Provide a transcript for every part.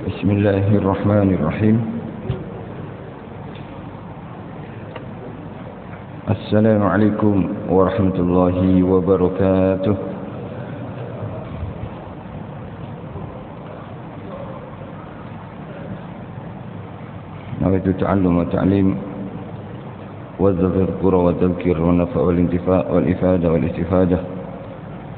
Bismillahirrahmanirrahim. Assalamualaikum warahmatullahi wabarakatuh. Nawaitu ta'allum wa ta'lim wa tadhkura wa tadhkir wa nafa wal intifa' wal ifada wal istifadah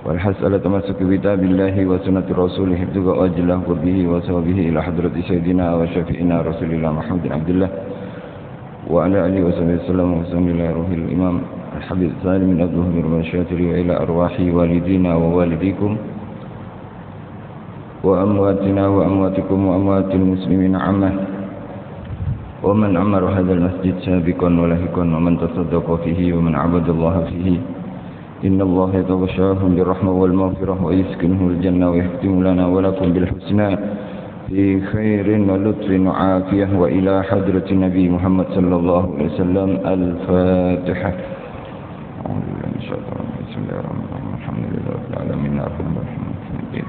wal hasala tamassuki bi kitabillahi wa sunnati rasulih ibtiga ajlah qurbihi wa sawabihi ila hadrati sayyidina wa syafi'ina rasulillah Muhammadin abdillah wa ala alihi wa sahbihi wasallam wa sallallahu ruhil imam al-habib salim min adhuhir wa syatiri wa ila arwahi walidina wa walidikum wa amwatina wa amwatikum wa amwatil muslimin ammah wa man amara hadzal masjid sabiqan wa lahiqan wa man tasaddaqa fihi wa man abadallaha fihi innallaha yataghashahum birrahmah wal maghfirah wa yaskinhul jannah wa yahtimu lana wa lakum bil husna في خير ولطف وعافية وإلى حضرة النبي محمد صلى الله عليه وسلم الفاتحة. بسم الله الرحمن الرحيم الحمد لله رب العالمين الرحمن الرحيم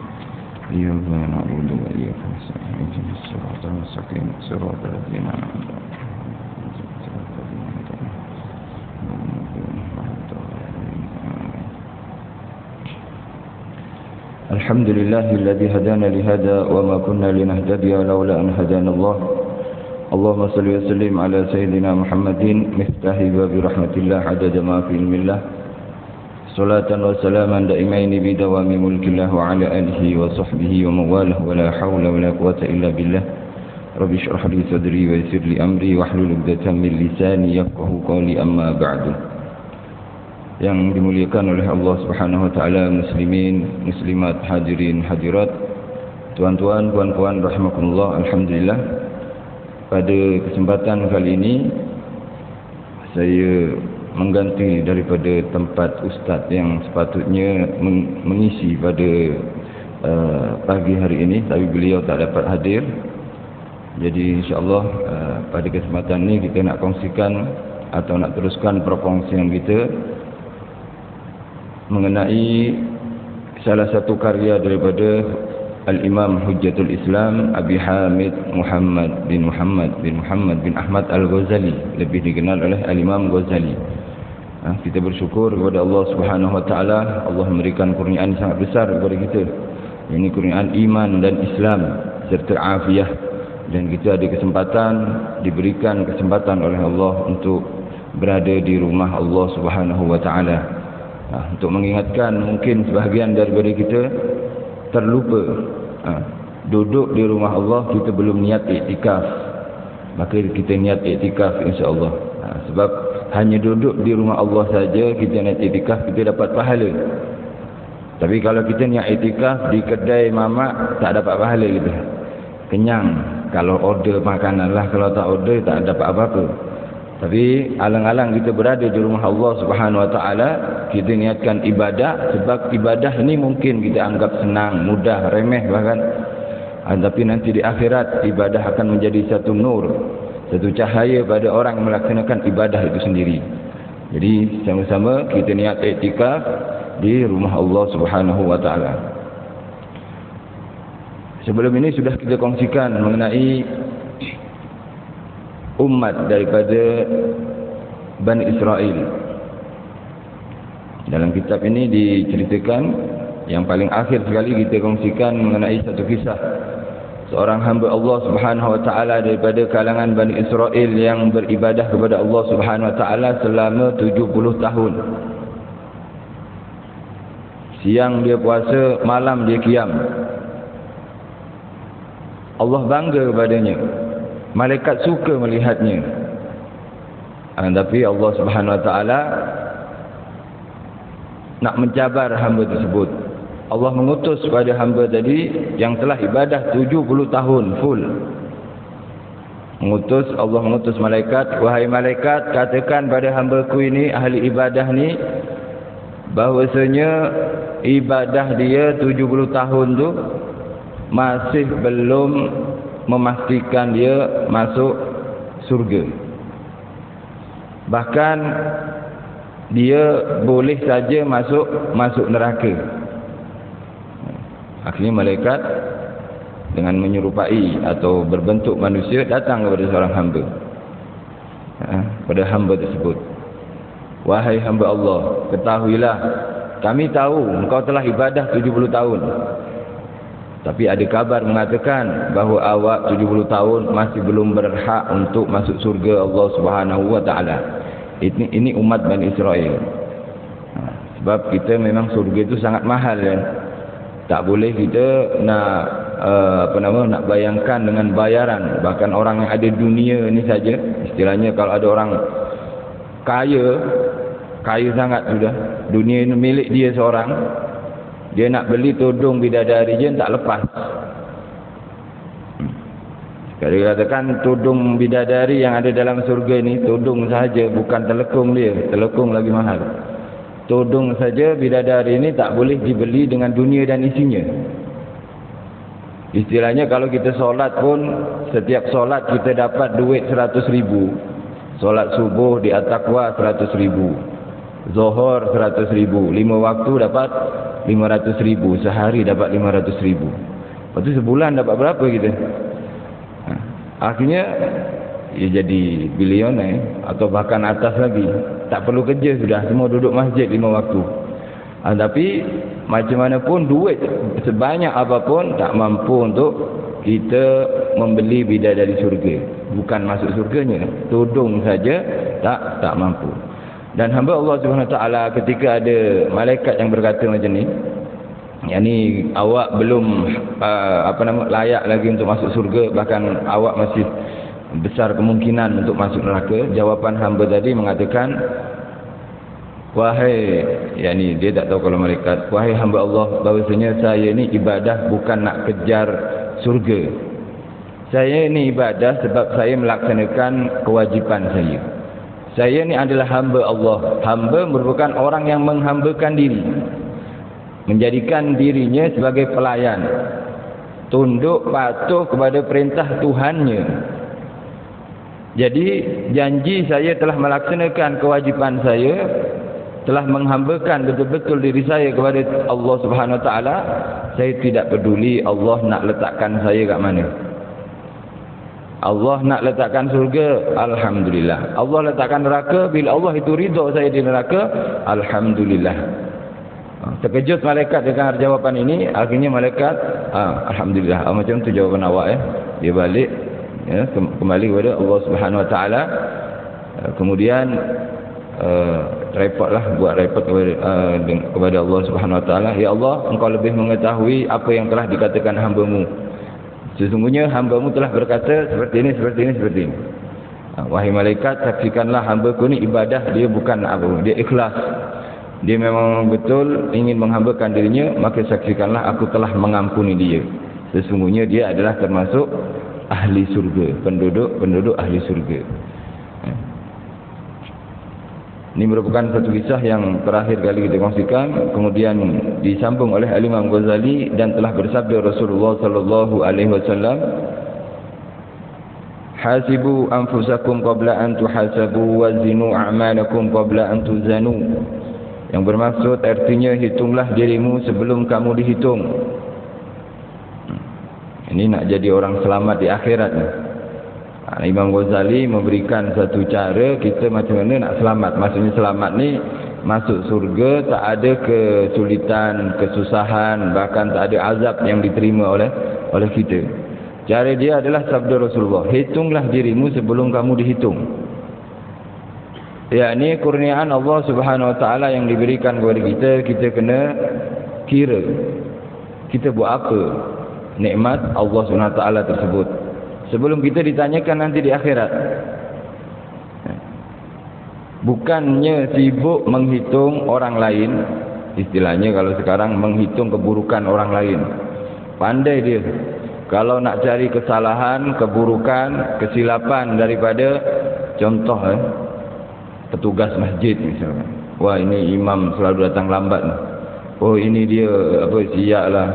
إياك نعبد وإياك نستعين اهدنا الصراط المستقيم صراط الذين أنعمت عليهم الحمد لله الذي هدانا لهذا وما كنا لنهتدي لولا أن هدانا الله. اللهم صل وسلم على سيدنا محمد مفتاح باب رحمة الله عدد ما في علم الله صلاة وسلاما دائمين بدوام ملك الله وعلى آله وصحبه ومن والاه ولا حول ولا قوة إلا بالله. رب اشرح لي صدري ويسر لي أمري واحلل عقدة من لساني يفقهوا قولي أما بعد. Yang dimuliakan oleh Allah Subhanahu wa taala, muslimin, muslimat, hadirin, hadirat, tuan-tuan, puan-puan rahimakumullah. Alhamdulillah, pada kesempatan kali ini saya mengganti daripada tempat ustaz yang sepatutnya mengisi pada pagi hari ini, tapi beliau tak dapat hadir. Jadi insya-Allah pada kesempatan ini kita nak kongsikan atau nak teruskan perkongsian kita mengenai salah satu karya daripada Al-Imam Hujjatul Islam Abi Hamid Muhammad bin Ahmad Al-Ghazali, lebih dikenal oleh Al-Imam Ghazali. Kita bersyukur kepada Allah Subhanahu wa taala, Allah memberikan kurniaan sangat besar kepada kita. Ini kurniaan iman dan Islam serta afiah, dan kita ada kesempatan, diberikan kesempatan oleh Allah untuk berada di rumah Allah Subhanahu wa taala. Untuk mengingatkan, mungkin sebahagian daripada kita terlupa duduk di rumah Allah, kita belum niat iktikaf. Maka kita niat iktikaf insya-Allah. Sebab hanya duduk di rumah Allah saja kita niat iktikaf, kita dapat pahala. Tapi kalau kita niat iktikaf di kedai mamak, tak dapat pahala kita. Kenyang kalau order makanan lah, kalau tak order tak dapat apa-apa. Tapi alang-alang kita berada di rumah Allah Subhanahu wa taala, kita niatkan ibadah, sebab ibadah ini mungkin kita anggap senang, mudah, remeh bahkan. Tapi nanti di akhirat ibadah akan menjadi satu nur, satu cahaya pada orang yang melaksanakan ibadah itu sendiri. Jadi sama-sama kita niat iktikaf di rumah Allah Subhanahu wa taala. Sebelum ini sudah kita kongsikan mengenai umat daripada Bani Israel. Dalam kitab ini diceritakan, yang paling akhir sekali kita kongsikan mengenai satu kisah seorang hamba Allah Subhanahu wa taala daripada kalangan Bani Israel yang beribadah kepada Allah Subhanahu wa taala selama 70 tahun. Siang dia puasa, malam dia qiyam. Allah bangga kepadanya. Malaikat suka melihatnya. Tapi Allah Subhanahu wa taala nak mencabar hamba tersebut. Allah mengutus pada hamba tadi yang telah ibadah 70 tahun full. Allah mengutus malaikat, wahai malaikat, katakan pada hamba-Ku ini, ahli ibadah ni, bahwasanya ibadah dia 70 tahun tu masih belum memastikan dia masuk surga. Bahkan dia boleh saja masuk neraka. Akhirnya malaikat dengan menyerupai atau berbentuk manusia datang kepada seorang hamba, pada hamba tersebut. Wahai hamba Allah, ketahuilah, kami tahu engkau telah ibadah 70 tahun. Tapi ada kabar mengatakan bahawa awak 70 tahun masih belum berhak untuk masuk surga Allah Subhanahu wa taala. Ini umat Bani Israel. Sebab kita memang surga itu sangat mahal kan. Tak boleh kita nak nak bayangkan dengan bayaran. Bahkan orang yang ada dunia ni saja, istilahnya kalau ada orang kaya sangat sudah, dunia ini milik dia seorang, dia nak beli tudung bidadari je tak lepas. Kalau dikatakan tudung bidadari yang ada dalam surga ni, tudung sahaja, bukan telekung dia, telekung lagi mahal. Tudung saja bidadari ini tak boleh dibeli dengan dunia dan isinya. Istilahnya kalau kita solat pun, setiap solat kita dapat duit 100.000. Solat subuh di At-Taqwa 100.000, Zuhur 100.000, 5 waktu dapat 500.000, sehari dapat 500.000. Lepas tu sebulan dapat berapa kita? Akhirnya ia jadi bilioner atau bahkan atas lagi. Tak perlu kerja sudah, semua duduk masjid 5 waktu. Tapi macam mana pun duit sebanyak apapun tak mampu untuk kita membeli bidadari surga. Bukan masuk surganya, tudung saja tak mampu. Dan hamba Allah Subhanahu Wa Taala ketika ada malaikat yang berkata macam ni, yakni awak belum layak lagi untuk masuk surga, bahkan awak masih besar kemungkinan untuk masuk neraka. Jawapan hamba tadi mengatakan, wahai, yakni dia tak tahu kalau malaikat, wahai hamba Allah, bahawasanya saya ni ibadah bukan nak kejar surga. Saya ni ibadah sebab saya melaksanakan kewajipan saya. Saya ni adalah hamba Allah. Hamba merupakan orang yang menghambakan diri, menjadikan dirinya sebagai pelayan, tunduk patuh kepada perintah Tuhannya. Jadi janji saya telah melaksanakan kewajipan saya, telah menghambakan betul-betul diri saya kepada Allah Subhanahu Wa Taala. Saya tidak peduli Allah nak letakkan saya kat mana. Allah nak letakkan surga, alhamdulillah. Allah letakkan neraka, bila Allah itu ridha saya di neraka, alhamdulillah. Terkejut malaikat dengar jawapan ini. Akhirnya malaikat, alhamdulillah. Macam tu jawapan awak dia balik kembali kepada Allah Subhanahu Wa Taala. Kemudian buat repot kepada Allah Subhanahu Wa Taala. Ya Allah, engkau lebih mengetahui apa yang telah dikatakan hamba-Mu. Sesungguhnya hamba-Mu telah berkata seperti ini, seperti ini, seperti ini. Wahai malaikat, saksikanlah hamba-Ku ni ibadah dia bukan apa, dia ikhlas. Dia memang betul ingin menghambakan dirinya, maka saksikanlah aku telah mengampuni dia. Sesungguhnya dia adalah termasuk ahli surga, penduduk ahli surga. Ini merupakan satu kisah yang terakhir kali kita kongsikan, kemudian disambung oleh Al-Imam Ghazali dan telah bersabda Rasulullah sallallahu alaihi wasallam, hasibu anfusakum qabla an tuhasabu wa zinu a'malakum qabla an tuzanu. Yang bermaksud artinya hitunglah dirimu sebelum kamu dihitung. Ini nak jadi orang selamat di akhirat ni. Imam Ghazali memberikan satu cara kita macam mana nak selamat. Maksudnya selamat ni masuk surga tak ada kesulitan, kesusahan, bahkan tak ada azab yang diterima oleh kita. Cara dia adalah sabda Rasulullah, hitunglah dirimu sebelum kamu dihitung. Ya, ini kurniaan Allah Subhanahu Wa Taala yang diberikan kepada kita. Kita kena kira kita buat apa nikmat Allah Subhanahu Wa Taala tersebut sebelum kita ditanyakan nanti di akhirat. Bukannya sibuk menghitung orang lain, istilahnya kalau sekarang menghitung keburukan orang lain. Pandai dia kalau nak cari kesalahan, keburukan, kesilapan daripada contoh petugas masjid misalnya. Wah, ini imam selalu datang lambat. Oh, ini dia siap lah,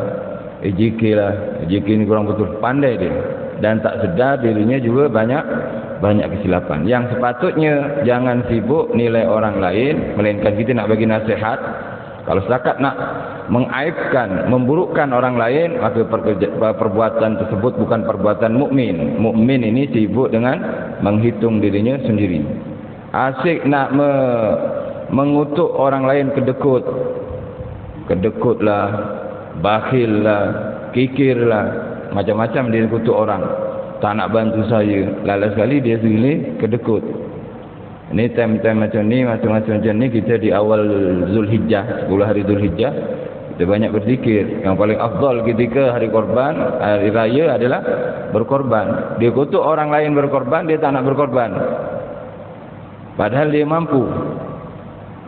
EJK lah, EJK ni kurang betul. Pandai dia. Dan tak sedar dirinya juga banyak kesilapan. Yang sepatutnya jangan sibuk nilai orang lain, melainkan kita nak bagi nasihat. Kalau setakat nak mengaibkan, memburukkan orang lain, maka perbuatan tersebut bukan perbuatan mukmin. Mukmin ini sibuk dengan menghitung dirinya sendiri. Asyik nak mengutuk orang lain kedekutlah, bakhillah, kikirlah, macam-macam dia kutuk orang. Tak nak bantu saya. Lala sekali dia sendiri kedekut. Ini time-time macam ni, macam-macam macam ni, kita di awal Zulhijjah, 10 hari Zulhijjah, kita banyak berzikir. Yang paling afdal ketika hari korban, hari raya adalah berkorban. Dia kutuk orang lain berkorban, dia tak nak berkorban. Padahal dia mampu.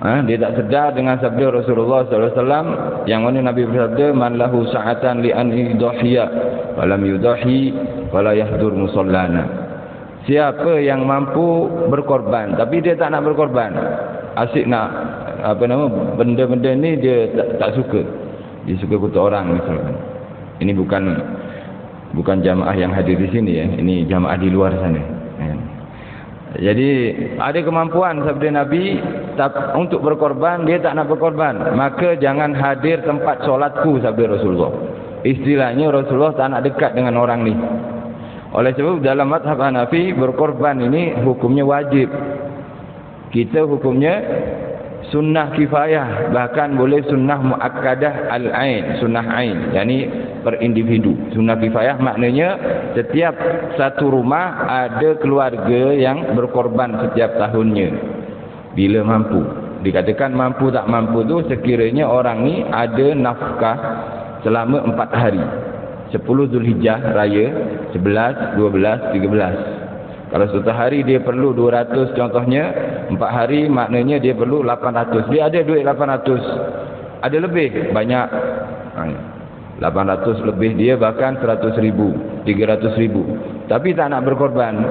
Dia tak sedar dengan sabda Rasulullah SAW yang mana Nabi bersabda, man lahu sa'atan li an yudhiya walam yudahi wala yahdur musallana. Siapa yang mampu berkorban tapi dia tak nak berkorban, asyik nak benda-benda ni dia tak suka. Dia suka kutuk orang misalkan. Ini bukan jamaah yang hadir di sini ya. Ini jamaah di luar sana. Jadi ada kemampuan sabda Nabi untuk berkorban, dia tak nak berkorban, maka jangan hadir tempat solatku, sabda Rasulullah. Istilahnya Rasulullah tak nak dekat dengan orang ni. Oleh sebab dalam mazhab Hanafi berkorban ini hukumnya wajib. Kita hukumnya sunnah kifayah, bahkan boleh sunnah muakkadah al-ain, sunnah ain, yakni per individu. Sunnah kifayah maknanya setiap satu rumah ada keluarga yang berkorban setiap tahunnya bila mampu. Dikatakan mampu tak mampu tu sekiranya orang ni ada nafkah selama 4 hari. 10 Zulhijjah raya, 11, 12, 13. Kalau satu hari dia perlu 200 contohnya, 4 hari maknanya dia perlu 800. Dia ada duit 800. Ada lebih, banyak. 800 lebih dia bahkan 100 ribu, 300 ribu. Tapi tak nak berkorban.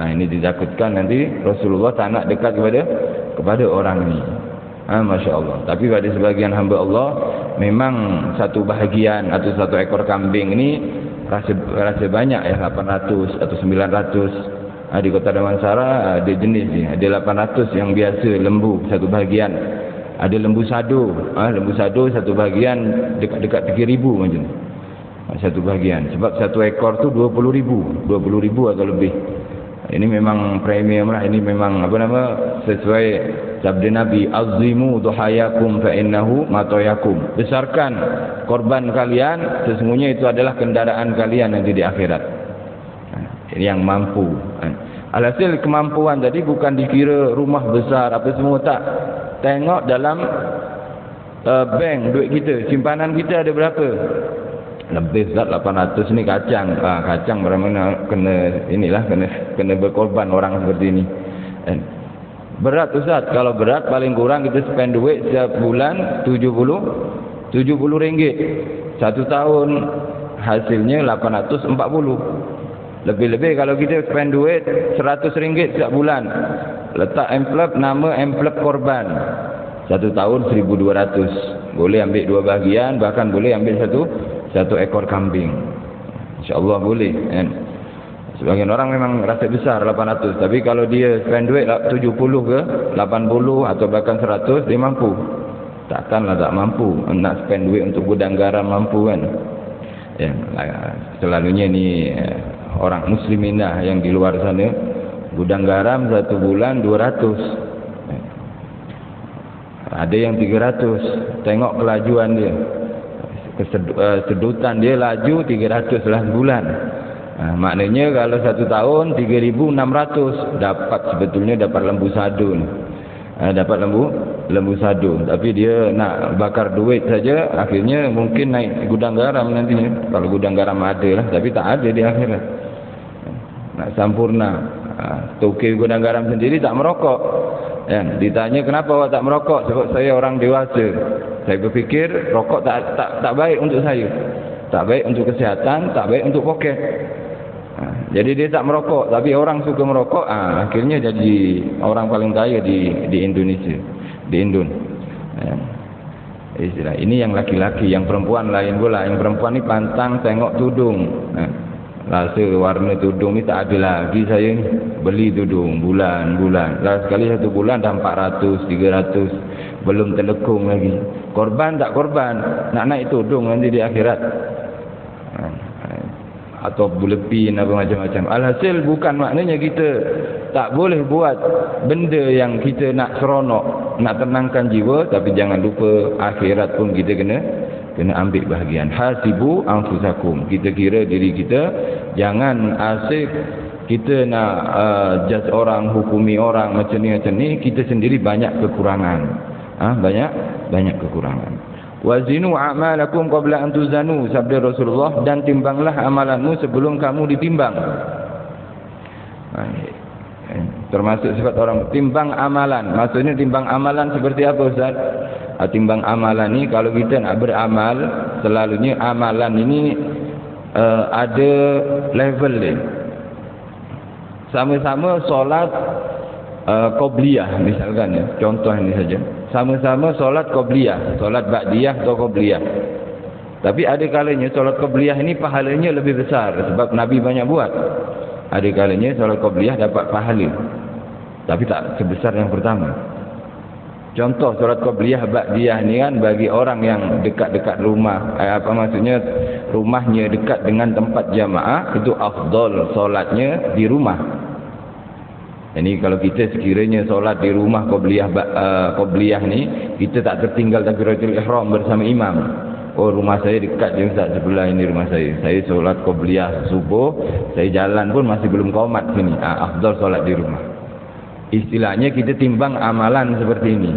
Ini ditakutkan nanti Rasulullah tak nak dekat kepada orang ini. Masya Allah. Tapi pada sebagian hamba Allah, memang satu bahagian atau satu ekor kambing ini rasa banyak ya, 800 atau 900. Di Kota Damansara ada jenis ni, ada 800 yang biasa lembu satu bahagian. Ada lembu sado, lembu sado satu bahagian dekat 3,000 macam tu. Satu bahagian. Sebab satu ekor tu 20,000 atau lebih. Ini memang premium lah. Ini memang sesuai sabda Nabi, azimu duhayakum fa innahu matayakum. Besarkan korban kalian, sesungguhnya itu adalah kendaraan kalian nanti di akhirat. Ini yang mampu. Alhasil kemampuan tadi bukan dikira rumah besar apa semua, tak. Tengok dalam bank duit kita, simpanan kita ada berapa? Lebih Ustaz 800 ni kacang. Kacang benar-benar kena berkorban orang seperti ini. Berat Ustaz. Kalau berat paling kurang kita spend duit setiap bulan 70 ringgit. 1 tahun hasilnya 840. Lebih-lebih kalau kita spend duit 100 ringgit setiap bulan. Letak amplop, nama amplop korban. 1 tahun 1,200. Boleh ambil 2 bahagian, bahkan boleh ambil satu ekor kambing. InsyaAllah boleh kan. Sebagian orang memang rasa besar 800, tapi kalau dia spend duit 70 ke 80 atau bahkan 100, dia mampu. Takkanlah tak mampu nak spend duit untuk gudang garam, mampu kan. Ya, selalunya ni orang musliminah yang di luar sana, gudang garam 1 bulan 200. Ada yang 300. Tengok kelajuan dia. Sedutan dia laju 300 lah bulan. Maknanya kalau 1 tahun 3,600 sebetulnya dapat lembu sado ni. Dapat lembu sado, tapi dia nak bakar duit saja, akhirnya mungkin naik gudang garam nantinya. Kalau gudang garam ada lah, tapi tak ada di akhirat. Nak sampurna. Tokey gudang garam sendiri tak merokok. Ditanya kenapa awak tak merokok? Sebab saya orang dewasa. Saya berfikir rokok tak baik untuk saya. Tak baik untuk kesihatan, tak baik untuk poket. Jadi dia tak merokok, tapi orang suka merokok, akhirnya jadi orang paling kaya di Indonesia, di Indon. Ini yang laki-laki, yang perempuan lain pula. Yang perempuan ni pantang tengok tudung. rasa warna tudung ni tak ada lagi saya ni. Beli tudung bulan-bulan. Lah sekali satu bulan dah 400, 300. Belum terlekung lagi. Korban tak korban? Nak naik tudung nanti di akhirat. Atau bulepin apa macam-macam. Alhasil bukan maknanya kita tak boleh buat benda yang kita nak seronok, nak tenangkan jiwa, tapi jangan lupa akhirat pun kita kena ambil bahagian. Hasibu anfusakum. Kita kira diri kita, jangan asyik kita nak judge orang, hukumi orang macam ni, kita sendiri banyak kekurangan. Banyak kekurangan. Wazinu a'malakum qabla an tuzanu, sabda Rasulullah, dan timbanglah amalanmu sebelum kamu ditimbang. Termasuk sifat orang timbang amalan. Maksudnya timbang amalan seperti apa, Ustaz? Timbang amalan ni kalau kita nak beramal, selalunya amalan ini ada level dia. Sama-sama solat qobliyah misalkan ya, contoh ini saja. Sama-sama solat qobliyah, solat ba'diyah atau qobliyah. Tapi ada kalanya solat qobliyah ini pahalanya lebih besar sebab Nabi banyak buat. Ada kalanya solat qobliyah dapat pahala, tapi tak sebesar yang pertama. Contoh solat qobliyah ba'diyah ni kan bagi orang yang dekat-dekat rumah, apa maksudnya rumahnya dekat dengan tempat jamaah, itu afdal solatnya di rumah. Jadi kalau kita sekiranya solat di rumah qobliyah ni, kita tak tertinggal takbiratul ihram bersama imam. Oh, rumah saya dekat je Ustaz, sebelah ini rumah saya. Saya solat qobliyah subuh, saya jalan pun masih belum qomat sini. Afdal solat di rumah. Istilahnya kita timbang amalan seperti ini.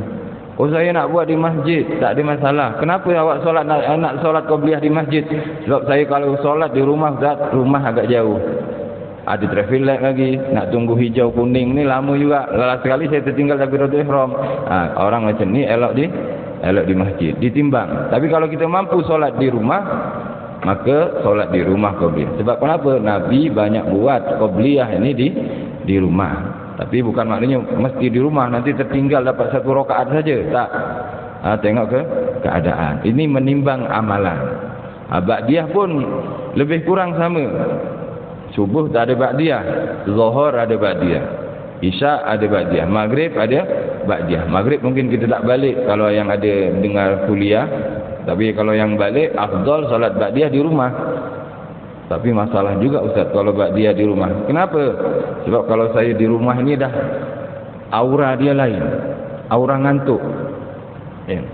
Oh, saya nak buat di masjid, tak ada masalah. Kenapa awak solat nak solat qobliyah di masjid? Sebab saya kalau solat di rumah, Ustaz, rumah agak jauh. Ada traffic light lagi, nak tunggu hijau kuning ni lama juga. Last sekali saya tertinggal takbiratul ihram. Orang macam ni elok di masjid, ditimbang. Tapi kalau kita mampu solat di rumah, maka solat di rumah qobliyah. Sebab kenapa? Nabi banyak buat qobliyah ini di rumah. Tapi bukan maknanya mesti di rumah nanti tertinggal dapat satu rakaat saja. Tak. Tengok ke keadaan. Ini menimbang amalan. Ba'diyah pun lebih kurang sama. Subuh tak ada ba'diyah, zuhur ada ba'diyah, isya ada ba'diyah, maghrib ada ba'diyah. Maghrib mungkin kita tak balik kalau yang ada dengar kuliah, tapi kalau yang balik afdal solat ba'diyah di rumah. Tapi masalah juga Ustaz kalau ba'diyah di rumah. Kenapa? Sebab kalau saya di rumah ini dah aura dia lain, aura ngantuk.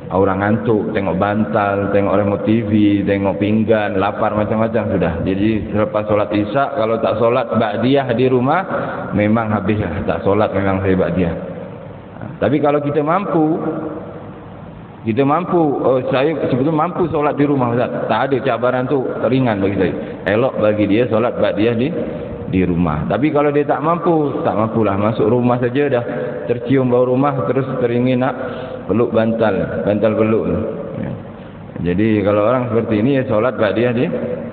Orang ngantuk, tengok bantal, tengok remote TV, tengok pinggan, lapar macam-macam sudah. Jadi selepas solat isya, kalau tak solat ba'diyah di rumah, memang habislah. Tak solat memang saya ba'diyah. Tapi kalau kita mampu, saya sebetulnya mampu solat di rumah, Ustaz. Tak ada cabaran tu, ringan bagi saya. Elok bagi dia solat ba'diyah di rumah. Tapi kalau dia tak mampulah, masuk rumah saja dah tercium bau rumah, terus teringin nak peluk bantal peluk. Jadi kalau orang seperti ini, solat ba'diyah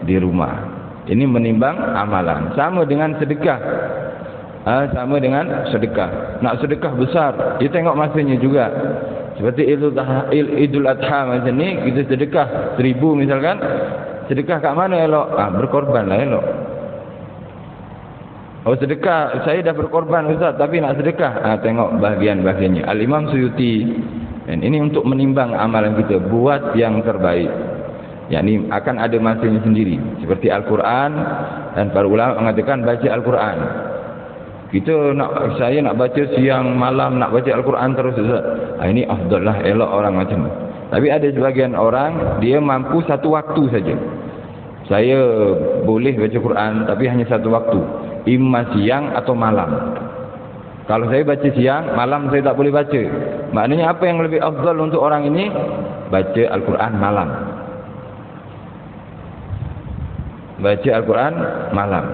di rumah. Ini menimbang amalan. Sama dengan sedekah. Nak sedekah besar, dia tengok masanya juga. Seperti Idul Adha macam ni, kita sedekah 1000 misalkan. Sedekah kat mana elok? Berkorbanlah elok. Oh, sedekah, saya dah berkorban Ustaz, tapi nak sedekah. Tengok bahagian-bahagiannya. Al-Imam Suyuti, dan ini untuk menimbang amalan kita, buat yang terbaik. Yakni akan ada masanya sendiri. Seperti Al-Quran, dan para ulama mengatakan baca Al-Quran. Saya nak baca siang malam, nak baca Al-Quran terus Ustaz. Ini afdal lah, elok orang macam ni. Tapi ada sebagian orang, dia mampu satu waktu saja. Saya boleh baca Quran, tapi hanya satu waktu. Imma siang atau malam. Kalau saya baca siang, malam saya tak boleh baca. Maknanya apa yang lebih afdal untuk orang ini? Baca Al-Quran malam. Baca Al-Quran malam.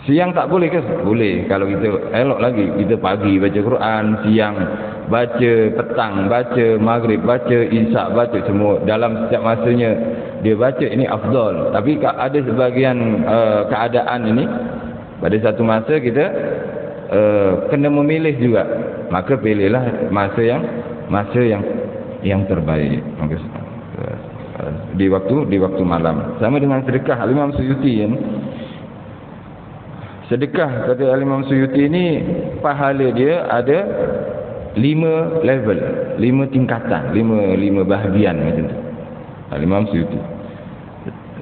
Siang tak boleh ke? Boleh. Kalau kita elok lagi, kita pagi baca Quran, siang baca, petang baca, maghrib baca, isyak baca, semua dalam setiap masanya dia baca, ini afdal. Tapi ada sebagian keadaan ini, pada satu masa kita kena memilih juga. Maka pilihlah masa yang terbaik. di waktu malam. Sama dengan sedekah. Imam Suyuti kan, sedekah kata Imam Suyuti ini pahala dia ada 5 level, 5 tingkatan, 5 bahagian macam tu. Imam Suyuti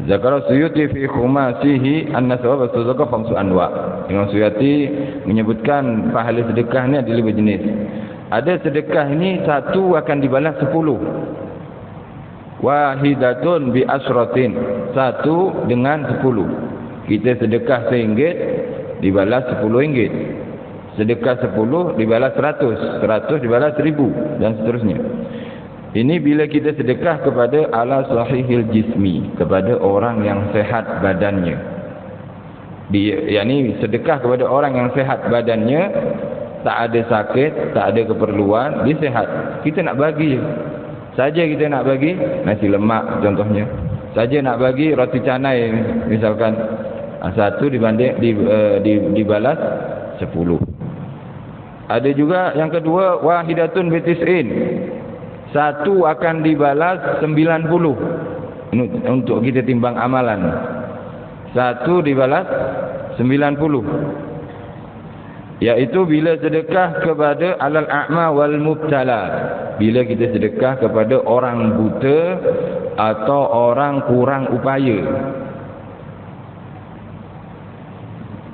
Zakara Suyuti fi khumasihi anna sawab as-sadaqah khamsu anwa. Imam Suyuti menyebutkan pahala sedekah ni ada 5 jenis. Ada sedekah ni satu akan dibalas 10. Wahidatun bi asratin, satu dengan 10. Kita sedekah RM1 dibalas RM10. Sedekah 10 dibalas 100, 100 dibalas 1000 dan seterusnya. Ini bila kita sedekah kepada ala sahihil jismi, kepada orang yang sehat badannya. Yakni sedekah kepada orang yang sehat badannya, tak ada sakit, tak ada keperluan, dia sehat. Kita nak bagi saja, kita nak bagi nasi lemak contohnya. Saja nak bagi roti canai misalkan, satu dibanding dibalas 10. Ada juga yang kedua, wahidatun bitis'in, satu akan dibalas 90 untuk kita timbang amalan. Satu dibalas 90, iaitu bila sedekah kepada alal a'ma wal mubtala, bila kita sedekah kepada orang buta atau orang kurang upaya.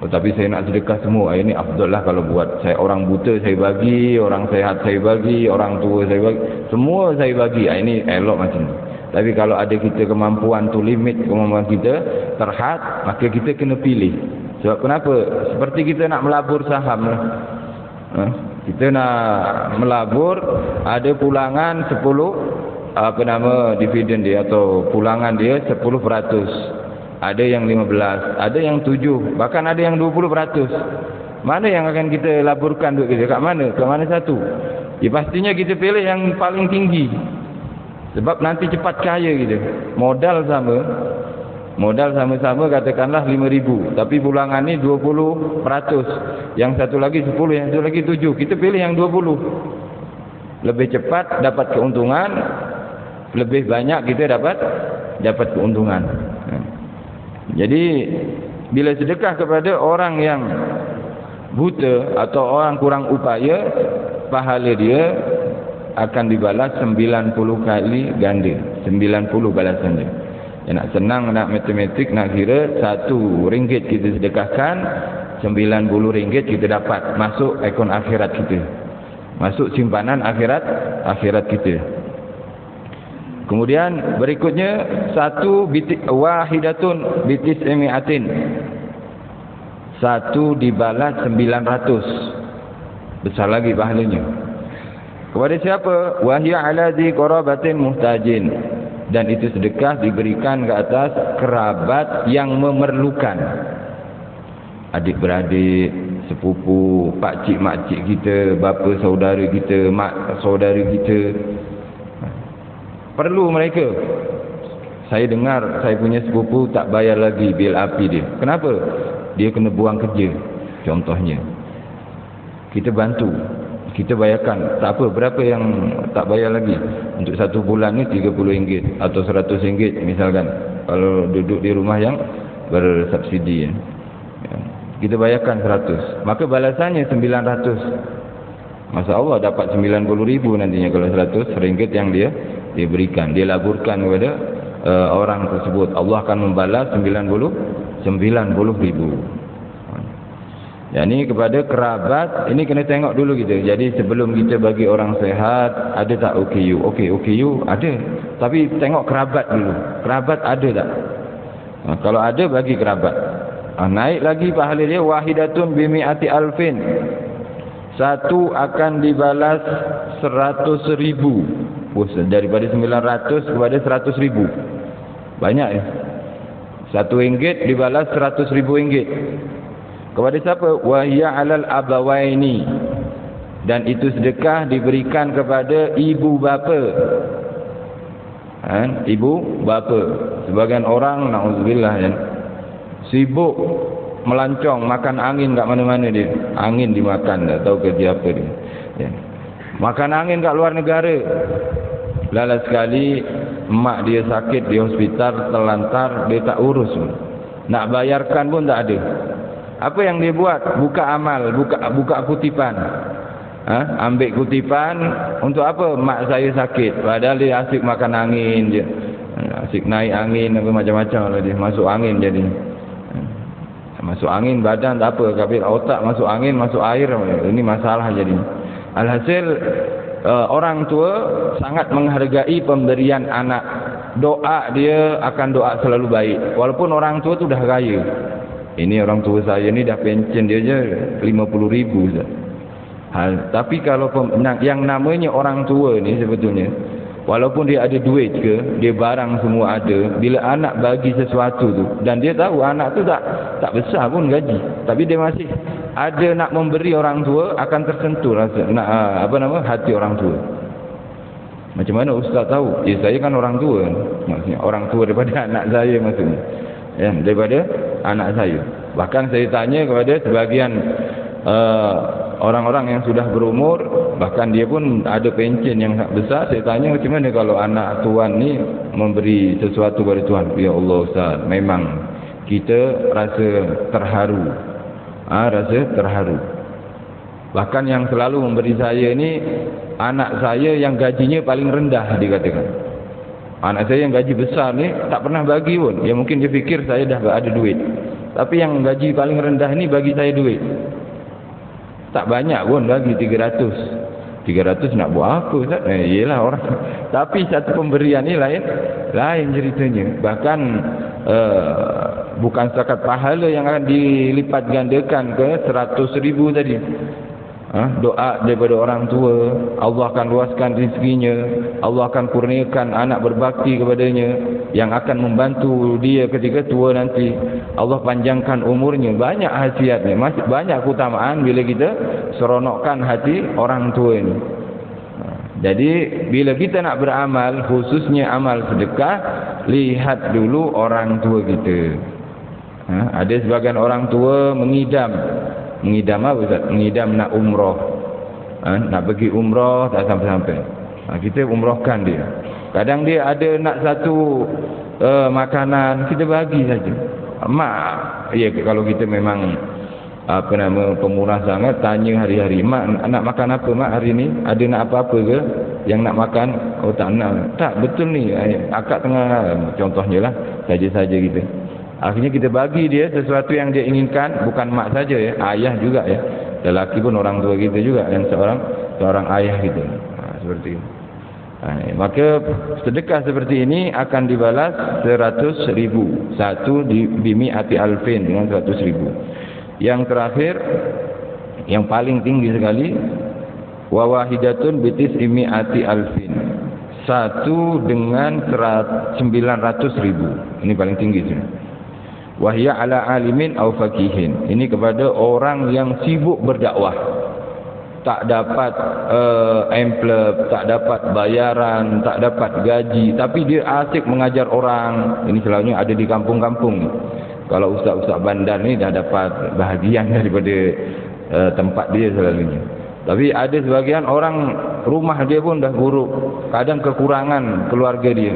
Tapi saya nak sedekah semua. Ini afdal lah kalau buat. Saya orang buta saya bagi, orang sehat saya bagi, orang tua saya bagi, semua saya bagi. Ini elok macam ni. Tapi kalau ada kita kemampuan tu, limit kemampuan kita terhad, maka kita kena pilih. Sebab kenapa? Seperti kita nak melabur saham lah. Kita nak melabur, ada pulangan 10 dividen dia atau pulangan dia 10%. Ada yang 15, ada yang 7, bahkan ada yang 20%. Mana yang akan kita laburkan duit kita? Kat mana? Kat mana satu? Pastinya kita pilih yang paling tinggi. Sebab nanti cepat kaya kita. Modal sama-sama katakanlah 5,000, tapi pulangan ni 20%. Yang satu lagi 10, yang satu lagi 7. Kita pilih yang 20. Lebih cepat dapat keuntungan, lebih banyak kita dapat keuntungan. Jadi bila sedekah kepada orang yang buta atau orang kurang upaya, pahala dia akan dibalas 90 kali ganda. 90 balasan dia. Nak senang, nak matematik, nak kira, RM1 kita sedekahkan, RM90 kita dapat masuk akaun akhirat kita, masuk simpanan akhirat kita. Kemudian berikutnya, satu wahidatun bitis emiatin, satu dibalas 900, besar lagi pahalanya. Kepada siapa? Wahya ala dzi qarabatin muhtajin, dan itu sedekah diberikan ke atas kerabat yang memerlukan. Adik-beradik, sepupu, pakcik makcik kita, bapa saudara kita, mak saudara kita, perlu mereka. Saya dengar saya punya sepupu tak bayar lagi bil api dia. Kenapa? Dia kena buang kerja contohnya. Kita bantu, kita bayarkan. Tak apa, berapa yang tak bayar lagi? Untuk satu bulan ni RM30 atau RM100 misalkan, kalau duduk di rumah yang bersubsidi ya. Kita bayarkan 100, maka balasannya 900. Masya Allah, dapat 90,000 nantinya kalau RM100 yang dia berikan, dia laburkan kepada orang tersebut. Allah akan membalas 90,000. Ini kepada kerabat. Ini kena tengok dulu kita. Jadi sebelum kita bagi orang sehat, ada tak OKU? OKU ada, tapi tengok kerabat dulu. Kerabat ada tak? Kalau ada, bagi kerabat. Naik lagi pahala dia, wahidatun bimi'ati alfin, satu akan dibalas 100,000. Daripada 900 kepada 100,000. Banyak ya. RM1 dibalas RM100,000. Kepada siapa? Wahya alal abawaini, dan itu sedekah diberikan kepada ibu bapa. Ibu bapa. Sebagian orang, na'udzubillah, sibuk melancong, makan angin kat mana-mana dia. Angin dimakan, tak tahu kerja apa dia. Makan angin kat luar negara. Lala sekali mak dia sakit di hospital, terlantar, dia tak urus pun. Nak bayarkan pun tak ada. Apa yang dia buat? Buka amal, buka kutipan. Ambil kutipan untuk apa? Mak saya sakit, padahal dia asyik makan angin je, asyik naik angin apa macam-macam lah dia, masuk angin jadi. Masuk angin badan tak apa, tapi otak masuk angin, masuk air, ini masalah jadi. Alhasil orang tua sangat menghargai pemberian anak. Doa dia akan doa selalu baik walaupun orang tua tu dah kaya. Ini orang tua saya ni dah pension dia je 50,000 Ustaz. Tapi kalau yang namanya orang tua ni sebetulnya, walaupun dia ada duit ke, dia barang semua ada, bila anak bagi sesuatu tu dan dia tahu anak tu tak besar pun gaji, tapi dia masih ada nak memberi orang tua, akan tersentuh rasa hati orang tua. Macam mana ustaz tahu? Saya kan orang tua, maksudnya orang tua daripada anak saya, maksudnya daripada anak saya. Bahkan saya tanya kepada sebagian orang-orang yang sudah berumur, bahkan dia pun ada pension yang sangat besar, saya tanya macam mana kalau anak tuan ni memberi sesuatu kepada Tuhan. Ya Allah Ustaz, memang kita rasa terharu, rasa terharu. Bahkan yang selalu memberi saya ni anak saya yang gajinya paling rendah dikatakan. Anak saya yang gaji besar ni tak pernah bagi pun. Ya mungkin dia fikir saya dah ada duit, tapi yang gaji paling rendah ni bagi saya duit. Tak banyak pun bagi 300 nak buat apa Ustaz? Yelah orang. Tapi satu pemberian ni lain ceritanya. Bahkan bukan setakat pahala yang akan dilipat gandakan ke 100,000 tadi. Doa daripada orang tua, Allah akan luaskan rezekinya, Allah akan kurniakan anak berbakti kepadanya yang akan membantu dia ketika tua nanti. Allah panjangkan umurnya, banyak khasiatnya, masih banyak keutamaan bila kita seronokkan hati orang tua ini. Jadi bila kita nak beramal, khususnya amal sedekah, lihat dulu orang tua kita. Ada sebagian orang tua mengidam apa Ustaz? Mengidam nak umrah, nak pergi umrah tak sampai-sampai. Kita umrahkan dia. Kadang dia ada nak satu makanan, kita bagi saja. Mak, ya kalau kita memang pemurah sangat, tanya hari-hari, mak nak makan apa mak hari ni? Ada nak apa-apa ke yang nak makan? Oh tak nak. Tak, betul ni, akak tengah, contohnya lah, saja-saja kita. Akhirnya kita bagi dia sesuatu yang dia inginkan, bukan mak saja ya, ayah juga ya. Lelaki pun orang tua kita juga, dan seorang ayah kita. Seperti itu. Maka sedekah seperti ini akan dibalas 100,000. Satu bimi'ati alfin, dengan 100,000. Yang terakhir, yang paling tinggi sekali, wa wahidatun bitis'imi'ati alfin. Satu dengan 900,000. Ini paling tinggi sini. Wahya ala alimin aw faqihin. Ini kepada orang yang sibuk berdakwah, tak dapat amplop, tak dapat bayaran, tak dapat gaji, tapi dia asyik mengajar orang. Ini selalunya ada di kampung-kampung. Kalau ustaz-ustaz bandar ni dah dapat bahagian daripada tempat dia selalunya. Tapi ada sebagian orang rumah dia pun dah buruk, kadang kekurangan keluarga dia.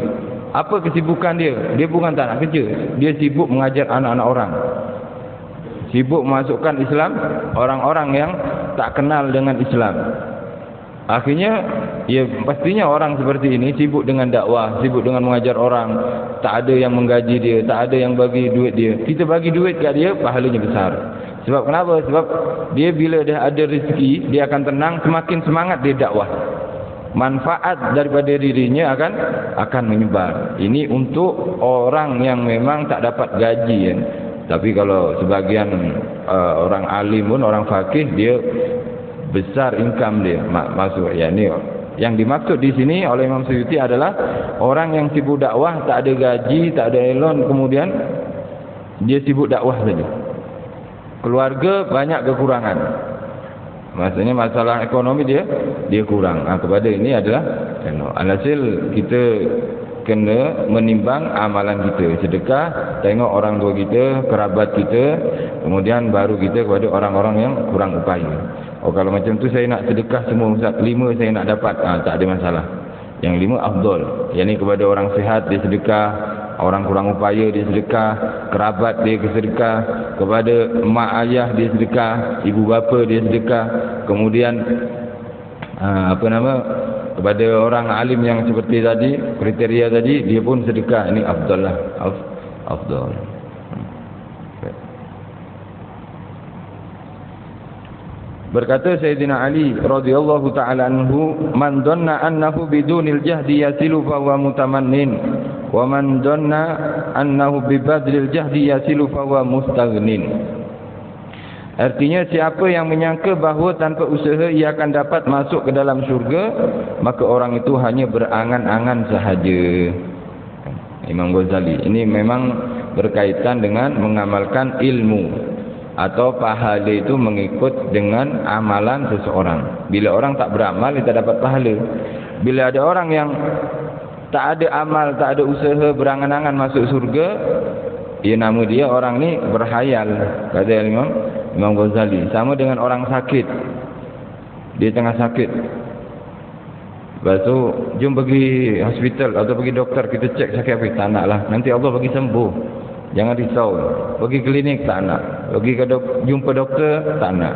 Apa kesibukan dia? Dia bukan tak nak kerja, dia sibuk mengajar anak-anak orang, sibuk memasukkan Islam orang-orang yang tak kenal dengan Islam. Akhirnya ya pastinya orang seperti ini sibuk dengan dakwah, sibuk dengan mengajar orang, tak ada yang menggaji dia, tak ada yang bagi duit dia. Kita bagi duit kat dia, pahalanya besar. Sebab kenapa? Sebab dia bila dah ada rezeki, dia akan tenang, semakin semangat dia dakwah. Manfaat daripada dirinya akan menyebar. Ini untuk orang yang memang tak dapat gaji kan. Tapi kalau sebagian orang alim pun, orang faqih, dia besar income dia. Maksud ya ni yang dimaksud di sini oleh Imam Suyuti adalah orang yang sibuk dakwah, tak ada gaji, tak ada elon, kemudian dia sibuk dakwah saja. Keluarga banyak kekurangan. Maksudnya masalah ekonomi dia kurang. Kepada ini adalah alhasil kita kena menimbang amalan kita. Sedekah, tengok orang tua kita, kerabat kita, kemudian baru kita kepada orang-orang yang kurang upaya. Oh kalau macam tu saya nak sedekah semua Ustaz, 5 saya nak dapat, tak ada masalah. Yang 5 afdal, yakni kepada orang sihat dia sedekah, orang kurang upaya dia sedekah, kerabat dia sedekah, kepada mak ayah dia sedekah, ibu bapa dia sedekah, kemudian kepada orang alim yang seperti tadi, kriteria tadi, dia pun sedekah. Ini afdal lah, afdal. Berkata Sayyidina Ali radhiyallahu taala anhu, "Man dhanna annahu bidunil jahdi yasilu fa huwa mutamannin, wa man dhanna annahu bibadlil jahdi yasilu fa huwa mustaghnin." Artinya, siapa yang menyangka bahawa tanpa usaha ia akan dapat masuk ke dalam syurga, maka orang itu hanya berangan-angan sahaja. Imam Ghazali. Ini memang berkaitan dengan mengamalkan ilmu, atau pahala itu mengikut dengan amalan seseorang. Bila orang tak beramal, dia tak dapat pahala. Bila ada orang yang tak ada amal, tak ada usaha, berangan-angan masuk surga, nama dia orang ni berhayal, kata Imam Ghazali. Sama dengan orang sakit, dia tengah sakit, lepas tu jom pergi hospital atau pergi doktor, kita cek sakit apa. Tak nak lah, nanti Allah bagi sembuh, jangan risau. Pergi klinik, tak nak. Pergi ke jumpa doktor, tak nak.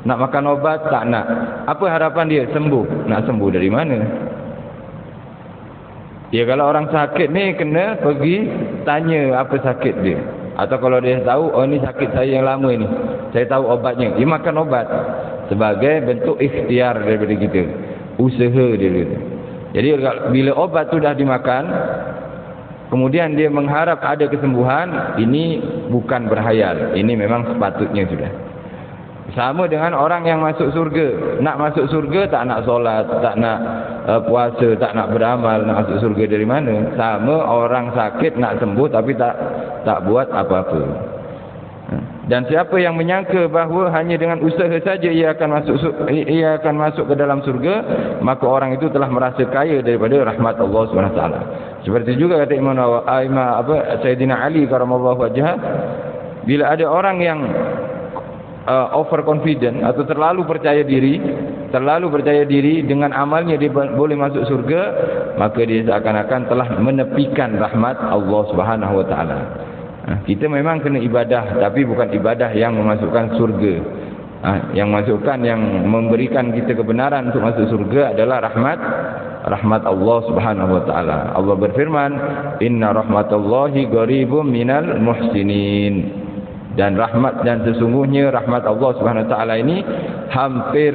Nak makan obat, tak nak. Apa harapan dia? Sembuh. Nak sembuh dari mana? Ya, kalau orang sakit ni kena pergi tanya apa sakit dia. Atau kalau dia tahu, oh ni sakit saya yang lama ini, saya tahu obatnya, dia makan obat sebagai bentuk ikhtiar daripada kita, usaha dia. Jadi bila obat tu dah dimakan, kemudian dia mengharap ada kesembuhan, ini bukan berhayal, ini memang sepatutnya sudah. Sama dengan orang yang masuk surga. Nak masuk surga, tak nak solat, tak nak puasa, tak nak beramal, nak masuk surga dari mana? Sama orang sakit nak sembuh tapi tak buat apa-apa. Dan siapa yang menyangka bahawa hanya dengan usaha saja ia akan masuk ke dalam surga, maka orang itu telah merasa kaya daripada rahmat Allah SWT. Seperti juga kata Sayyidina Ali karamallahu wajhah, bila ada orang yang overconfident atau terlalu percaya diri dengan amalnya dia boleh masuk surga, maka dia seakan-akan telah menepikan rahmat Allah Subhanahu wa taala. Kita memang kena ibadah, tapi bukan ibadah yang memasukkan surga. Yang memberikan kita kebenaran untuk masuk surga adalah rahmat Allah Subhanahu wa taala. Allah berfirman, "Inna rahmatallahi qaribum minal muhsinin." Dan sesungguhnya rahmat Allah Subhanahu wa taala ini hampir,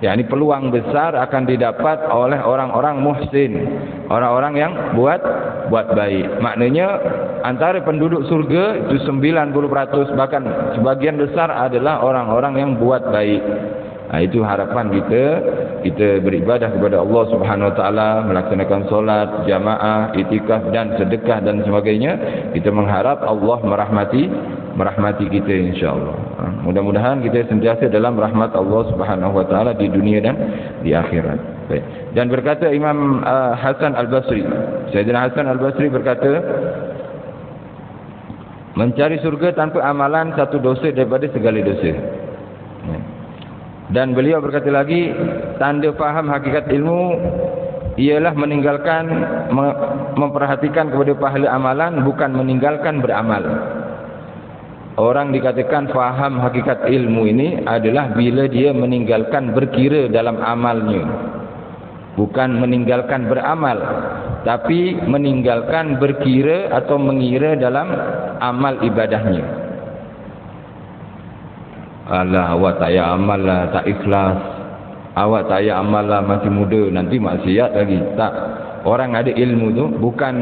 yakni peluang besar akan didapat oleh orang-orang muhsin, orang-orang yang buat baik. Maknanya antara penduduk surga itu 90%, bahkan sebagian besar adalah orang-orang yang buat baik. Itu harapan kita beribadah kepada Allah Subhanahu wa taala, melaksanakan solat, jamaah, iktikaf dan sedekah dan sebagainya. Kita mengharap Allah merahmati kita insya-Allah. Mudah-mudahan kita sentiasa dalam rahmat Allah Subhanahu wa taala di dunia dan di akhirat. Baik. Dan berkata Imam Hasan Al-Basri, Sayyidina Hasan Al-Basri berkata, mencari surga tanpa amalan satu dosa daripada segala dosa. Dan beliau berkata lagi, tanda faham hakikat ilmu ialah meninggalkan memperhatikan kepada pahala amalan, bukan meninggalkan beramal. Orang dikatakan faham hakikat ilmu ini adalah bila dia meninggalkan berkira dalam amalnya, bukan meninggalkan beramal, tapi meninggalkan berkira atau mengira dalam amal ibadahnya. Alah, awak tak payah amal lah, tak ikhlas. Awak tak payah amal lah, masih muda, nanti maksiat lagi. Tak. Orang ada ilmu tu bukan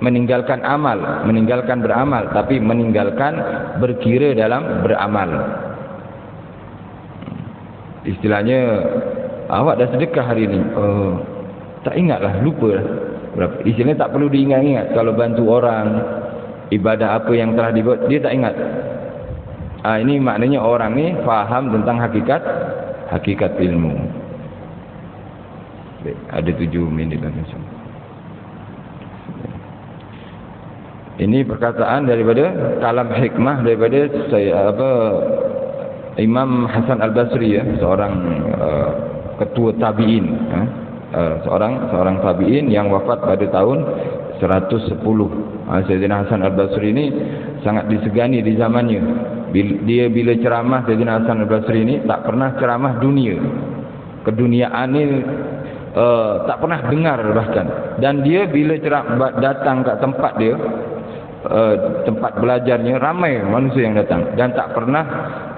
meninggalkan amal, meninggalkan beramal, tapi meninggalkan berkira dalam beramal. Istilahnya, awak dah sedekah hari ni, tak ingatlah, lupa lah berapa. Istilahnya tak perlu diingat-ingat. Kalau bantu orang, ibadah apa yang telah dibuat, dia tak ingat. Ini maknanya orang ni faham tentang hakikat ilmu. Baik, ada 7 minit lagi. Ini perkataan daripada kalam hikmah daripada Imam Hasan Al-Basri, seorang ketua tabi'in, seorang tabi'in yang wafat pada tahun 110. Sayyidina Hasan Al-Basri ini sangat disegani di zamannya. Dia bila ceramah, Sayyidina Hasan Al-Basri ini tak pernah ceramah dunia, keduniaan ini tak pernah dengar bahkan. Dan dia bila datang ke tempat dia, tempat belajarnya, ramai manusia yang datang dan tak pernah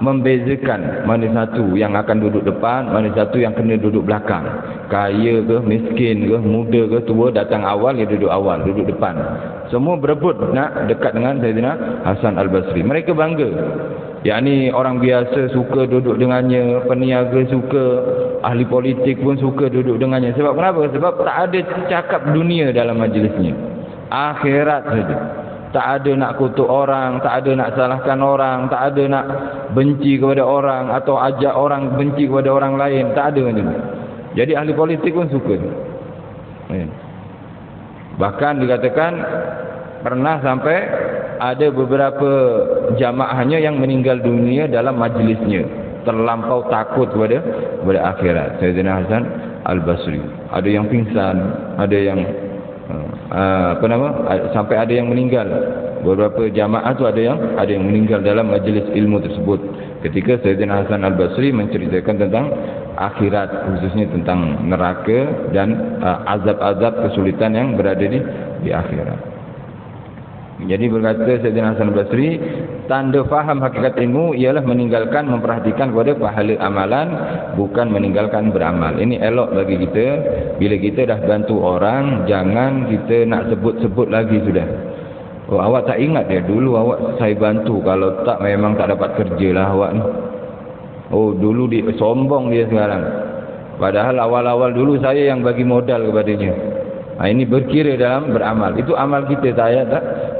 membezakan mana satu yang akan duduk depan, mana satu yang kena duduk belakang, kaya ke, miskin ke, muda ke, tua, datang awal dia duduk awal, duduk depan. Semua berebut nak dekat dengan Sayyidina Hasan Al-Basri. Mereka bangga, yakni orang biasa suka duduk dengannya, peniaga suka, ahli politik pun suka duduk dengannya. Sebab kenapa? Sebab tak ada cakap dunia dalam majlisnya, akhirat saja. Tak ada nak kutuk orang, tak ada nak salahkan orang, tak ada nak benci kepada orang atau ajak orang benci kepada orang lain, tak ada macam tu. Jadi ahli politik pun suka. Bahkan dikatakan pernah sampai ada beberapa jamaahnya yang meninggal dunia dalam majlisnya, terlampau takut kepada akhirat. Sayyidina Hasan Al-Basri, ada yang pingsan, ada yang sampai ada yang meninggal. Beberapa jamaah tu ada yang meninggal dalam majlis ilmu tersebut ketika Sayyidina Hasan Al-Basri menceritakan tentang akhirat, khususnya tentang neraka dan azab-azab kesulitan yang berada di akhirat. Jadi berkata Sayyidina Hasan Al-Basri, tanda faham hakikat ilmu ialah meninggalkan memperhatikan kepada pahala amalan, bukan meninggalkan beramal. Ini elok bagi kita. Bila kita dah bantu orang, jangan kita nak sebut-sebut lagi sudah. Oh, awak tak ingat dia dulu awak saya bantu, kalau tak memang tak dapat kerja lah awak ni. Oh, dulu dia sombong dia sekarang. Padahal awal-awal dulu saya yang bagi modal kepadanya. Ini berkira dalam beramal. Itu amal kita, tak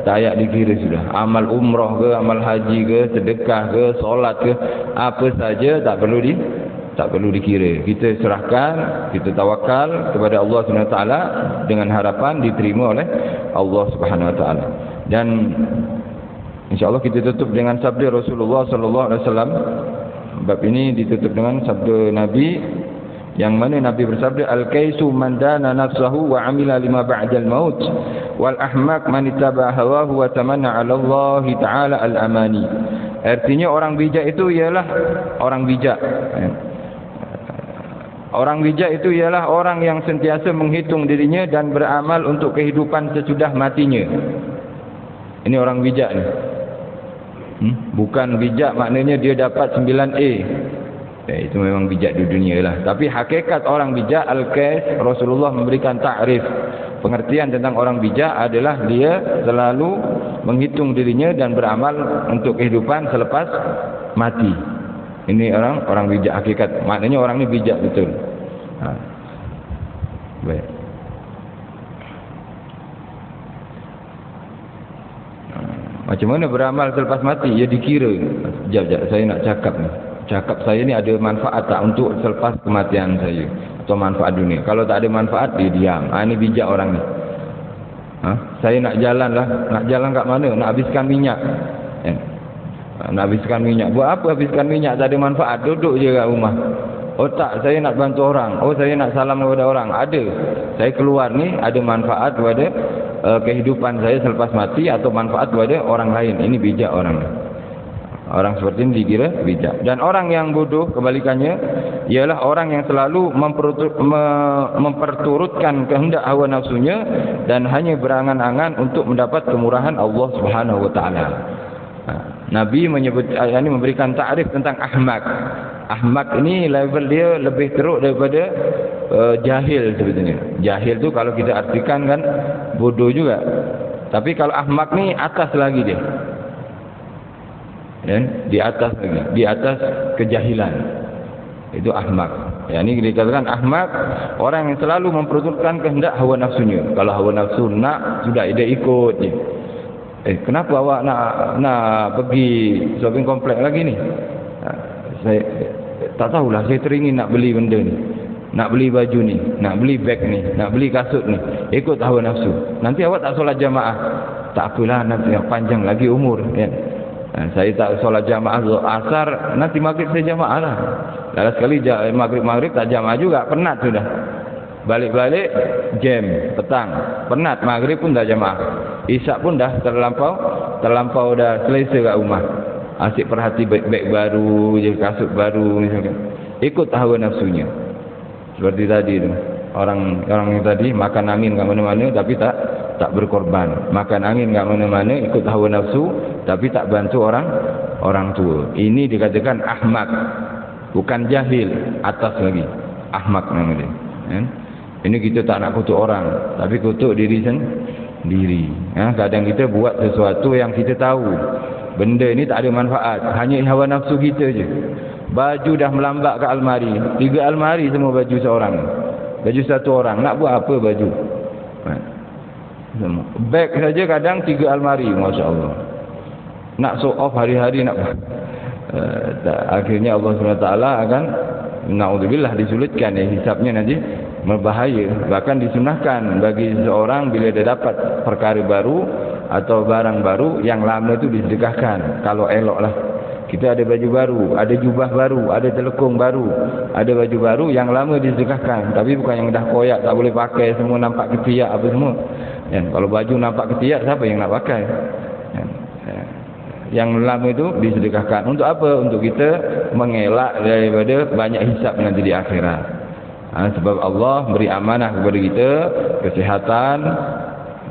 payah dikira sudah. Amal umrah ke, amal haji ke, sedekah ke, solat ke, apa saja tak perlu dikira. Kita serahkan, kita tawakal kepada Allah SWT dengan harapan diterima oleh Allah SWT. Dan insya-Allah kita tutup dengan sabda Rasulullah SAW. Bab ini ditutup dengan sabda Nabi, yang mana Nabi bersabda, al-kaisu man dana nafsahu wa amila lima ba'dal maut, wal ahmaq man ittaba hawahu wa tamanna 'ala Allah ta'ala al-amani. Artinya orang bijak itu ialah orang bijak. Orang bijak itu ialah orang yang sentiasa menghitung dirinya dan beramal untuk kehidupan sesudah matinya. Ini orang bijak ni. Bukan bijak maknanya dia dapat 9A. Itu memang bijak di dunia lah. Tapi hakikat orang bijak, Al-Qais, Rasulullah memberikan ta'rif, pengertian tentang orang bijak adalah dia selalu menghitung dirinya dan beramal untuk kehidupan selepas mati. Ini orang bijak hakikat. Maknanya orang ni bijak betul. Baik. Macam mana beramal selepas mati? Ya dikira. Sekejap, saya nak cakap ni. Cakap saya ni ada manfaat tak untuk selepas kematian saya, atau manfaat dunia? Kalau tak ada manfaat, dia diam. Ini bijak orang ni. Saya nak jalan lah. Nak jalan kat mana? Nak habiskan minyak. Nak habiskan minyak. Buat apa habiskan minyak? Tak ada manfaat. Duduk je kat rumah. Oh tak, saya nak bantu orang. Oh, saya nak salam kepada orang. Ada. Saya keluar ni ada manfaat kepada kehidupan saya selepas mati, atau manfaat kepada orang lain. Ini bijak orang ni. Orang seperti ini dikira bijak. Dan orang yang bodoh kebalikannya ialah orang yang selalu memperturutkan kehendak hawa nafsunya dan hanya berangan-angan untuk mendapat kemurahan Allah Subhanahu wa taala. Nabi menyebut ini, memberikan takrif tentang ahmak. Ahmak ini level dia lebih teruk daripada jahil sebetulnya. Jahil tu kalau kita artikan kan bodoh juga. Tapi kalau ahmak ni atas lagi dia. Di atas lagi, di atas kejahilan. Itu ahmak. Ini dikatakan ahmak, orang yang selalu memperturutkan kehendak hawa nafsunya. Kalau hawa nafsu nak, sudah dia ikut je. Kenapa awak nak pergi shopping kompleks lagi ni? Saya tak tahulah, saya teringin nak beli benda ni, nak beli baju ni, nak beli beg ni, nak beli kasut ni. Ikut hawa nafsu. Nanti awak tak solat jamaah. Tak apalah, nanti panjang lagi umur, Saya tak solat jamaah asar, nanti maghrib saya jamaah lah. Lalu sekali maghrib tak jamaah juga, penat sudah. Balik-balik jam petang, penat, maghrib pun dah jamaah. Isyak pun dah terlampau dah selesa kat rumah. Asyik perhati beg baru je, kasut baru misalkan. Ikut hawa nafsunya. Seperti tadi tu. Orang yang tadi makan angin kat mana-mana tapi tak berkorban. Makan angin kat mana-mana ikut hawa nafsu tapi tak bantu orang tua. Ini dikatakan ahmak. Bukan jahil, atas lagi. Ahmak nama dia. Ini kita tak nak kutuk orang, tapi kutuk diri sendiri. Kadang kita buat sesuatu yang kita tahu benda ini tak ada manfaat, hanya hawa nafsu kita je. Baju dah melambak kat almari, 3 almari semua baju seorang. Baju satu orang, nak buat apa baju? Beg saja kadang 3 almari, masya-Allah. Nak show off hari-hari nak akhirnya Allah SWT akan naudzubillah disulitkan hisabnya nanti berbahaya. Bahkan disunahkan bagi seseorang bila dia dapat perkara baru atau barang baru yang lama itu disedekahkan kalau eloklah. Kita ada baju baru, ada jubah baru, ada telekung baru, ada baju baru yang lama disedekahkan, tapi bukan yang dah koyak tak boleh pakai, semua nampak ketiak apa semua. Kalau baju nampak ketiak, siapa yang nak pakai? Yang lama itu disedekahkan. Untuk apa? Untuk kita mengelak daripada banyak hisab nanti di akhirat. Sebab Allah beri amanah kepada kita, kesihatan,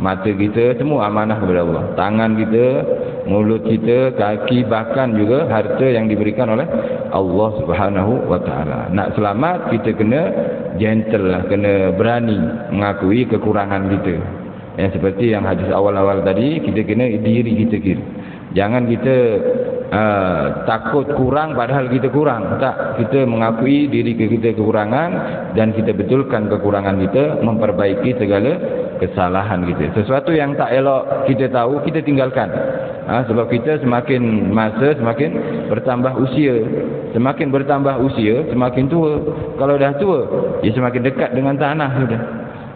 mata kita semua amanah kepada Allah. Tangan kita, mulut kita, kaki, bahkan juga harta yang diberikan oleh Allah Subhanahu wa taala. Nak selamat kita kena gentle lah, kena berani mengakui kekurangan kita. Yang seperti yang hadis awal-awal tadi, kita kena diri kita kira. Jangan kita takut kurang padahal kita kurang. Tak, kita mengakui diri kita kekurangan dan kita betulkan kekurangan kita, memperbaiki segala kesalahan kita. Sesuatu yang tak elok kita tahu, kita tinggalkan. Sebab kita semakin masa semakin bertambah usia. Semakin bertambah usia semakin tua. Kalau dah tua, dia semakin dekat dengan tanah sudah.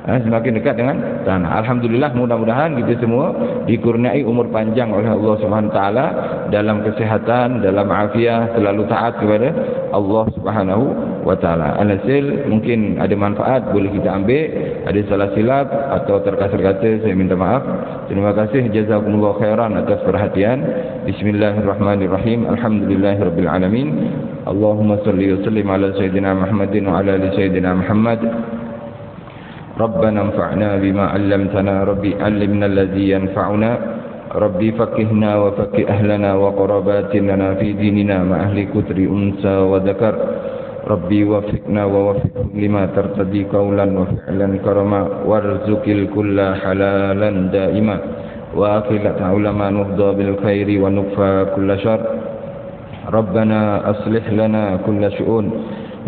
Semakin dekat dengan tanah. Alhamdulillah, mudah-mudahan kita semua dikurniai umur panjang oleh Allah Subhanahu taala dalam kesehatan, dalam afiat, selalu taat kepada Allah Subhanahu wa taala. Alhasil mungkin ada manfaat boleh kita ambil, ada salah silap atau terkasar kata saya minta maaf. Terima kasih, jazakumullah khairan atas perhatian. Bismillahirrahmanirrahim. Alhamdulillahirabbil alamin. Allahumma shalli wa sallim ala sayyidina Muhammadin wa ala ali sayyidina Muhammad. ربنا انفعنا بما علمتنا ربي علمنا الذي ينفعنا ربي فقهنا وفقه أهلنا وقرباتنا في ديننا مع أهل كتر أنثى وذكر ربي وفقنا ووفقهم لما ترتدي قولا وفعلا كرما وارزق الكل حلالا دائما وأخلت علما نهضى بالخير ونكفى كل شر ربنا أصلح لنا كل شؤون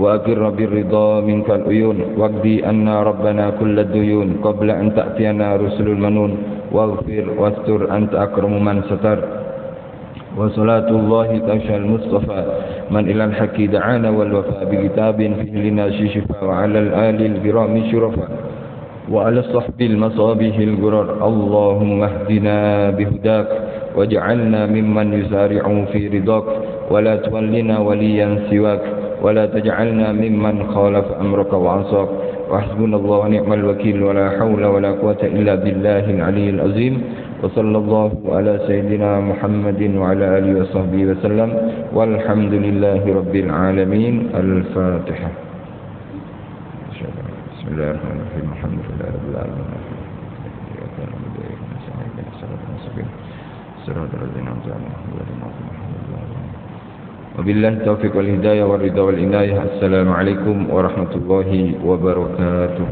وأقر بالرضا منك العيون واقضي أنا ربنا كل الديون قبل أن تأتينا رسل المنون واغفر واستر أنت أكرم من ستر وصلاة الله تغشى المصطفى من إلى الحق دعانا والوفاء بكتاب فيه لنا شفاء وعلى الآل الكرام شرفاء وعلى الصحب المصابيح الغرر اللهم اهدنا بهداك واجعلنا ممن يسارع في رضاك ولا تولنا وليا سواك ولا تجعلنا ممن خالف أمرك وعصاك وحسبنا الله ونعم الوكيل ولا حول ولا قوة إلا بالله العلي العظيم وصلى الله على سيدنا محمد وعلى آله وصحبه وسلم والحمد لله رب العالمين. الفاتحة. بسم الله الرحمن الرحيم. الحمد لله رب العالمين. Wabillahi taufiq wal hidayah wal ridha wal inayah. Assalamualaikum warahmatullahi wabarakatuh.